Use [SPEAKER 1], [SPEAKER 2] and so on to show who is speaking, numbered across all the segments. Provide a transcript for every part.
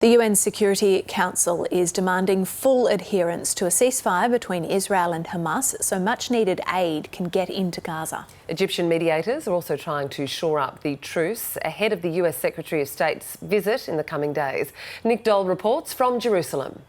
[SPEAKER 1] The UN Security Council is demanding full adherence to a ceasefire between Israel and Hamas so much-needed aid can get into Gaza.
[SPEAKER 2] Egyptian mediators are also trying to shore up the truce ahead of the US Secretary of State's visit in the coming days. Nick Dole reports from Jerusalem.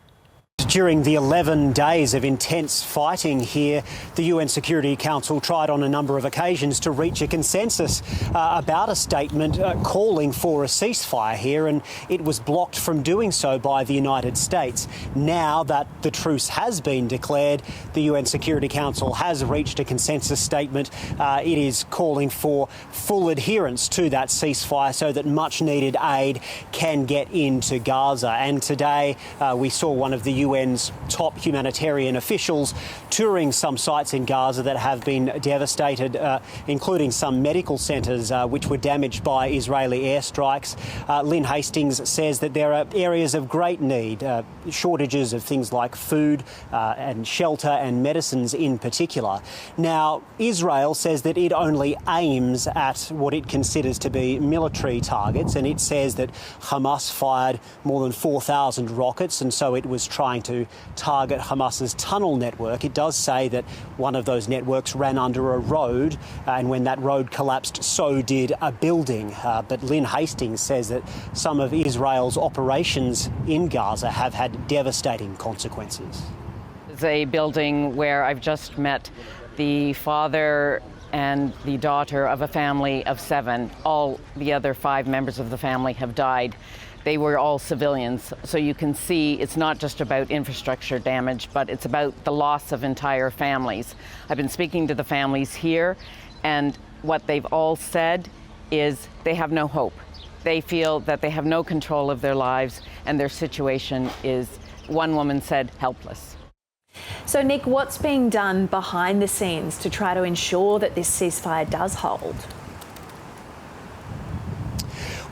[SPEAKER 3] During the 11 days of intense fighting here, the UN Security Council tried on a number of occasions to reach a consensus about a statement calling for a ceasefire here, and it was blocked from doing so by the United States. Now that the truce has been declared, the UN Security Council has reached a consensus statement. It is calling for full adherence to that ceasefire so that much-needed aid can get into Gaza. And today we saw one of the UN's top humanitarian officials touring some sites in Gaza that have been devastated, including some medical centres which were damaged by Israeli airstrikes. Lynn Hastings says that there are areas of great need, shortages of things like food and shelter and medicines in particular. Now, Israel says that it only aims at what it considers to be military targets, and it says that Hamas fired more than 4,000 rockets, and so it was trying to target Hamas's tunnel network. It does say that one of those networks ran under a road, and when that road collapsed, so did a building. But Lynn Hastings says that some of Israel's operations in Gaza have had devastating consequences.
[SPEAKER 4] It's a building where I've just met the father and the daughter of a family of 7. All the other 5 members of the family have died. They were all civilians, so you can see it's not just about infrastructure damage, but it's about the loss of entire families. I've been speaking to the families here, and what they've all said is they have no hope. They feel that they have no control of their lives, and their situation is, one woman said, helpless.
[SPEAKER 1] So, Nick, what's being done behind the scenes to try to ensure that this ceasefire does hold?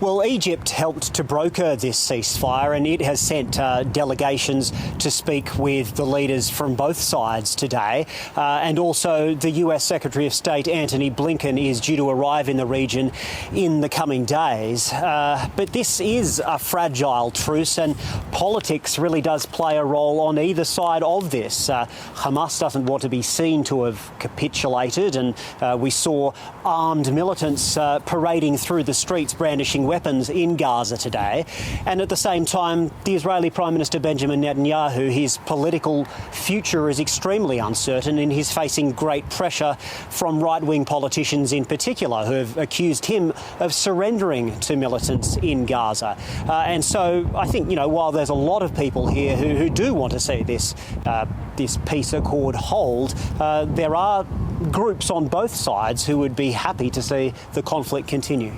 [SPEAKER 3] Well, Egypt helped to broker this ceasefire, and it has sent delegations to speak with the leaders from both sides today. And also the US Secretary of State Antony Blinken is due to arrive in the region in the coming days. But this is a fragile truce, and politics really does play a role on either side of this. Hamas doesn't want to be seen to have capitulated, and we saw armed militants parading through the streets brandishing weapons in Gaza today. And at the same time, the Israeli Prime Minister Benjamin Netanyahu, his political future is extremely uncertain, and he's facing great pressure from right-wing politicians in particular who have accused him of surrendering to militants in Gaza. And so I think, while there's a lot of people here who do want to see this peace accord hold, there are groups on both sides who would be happy to see the conflict continue.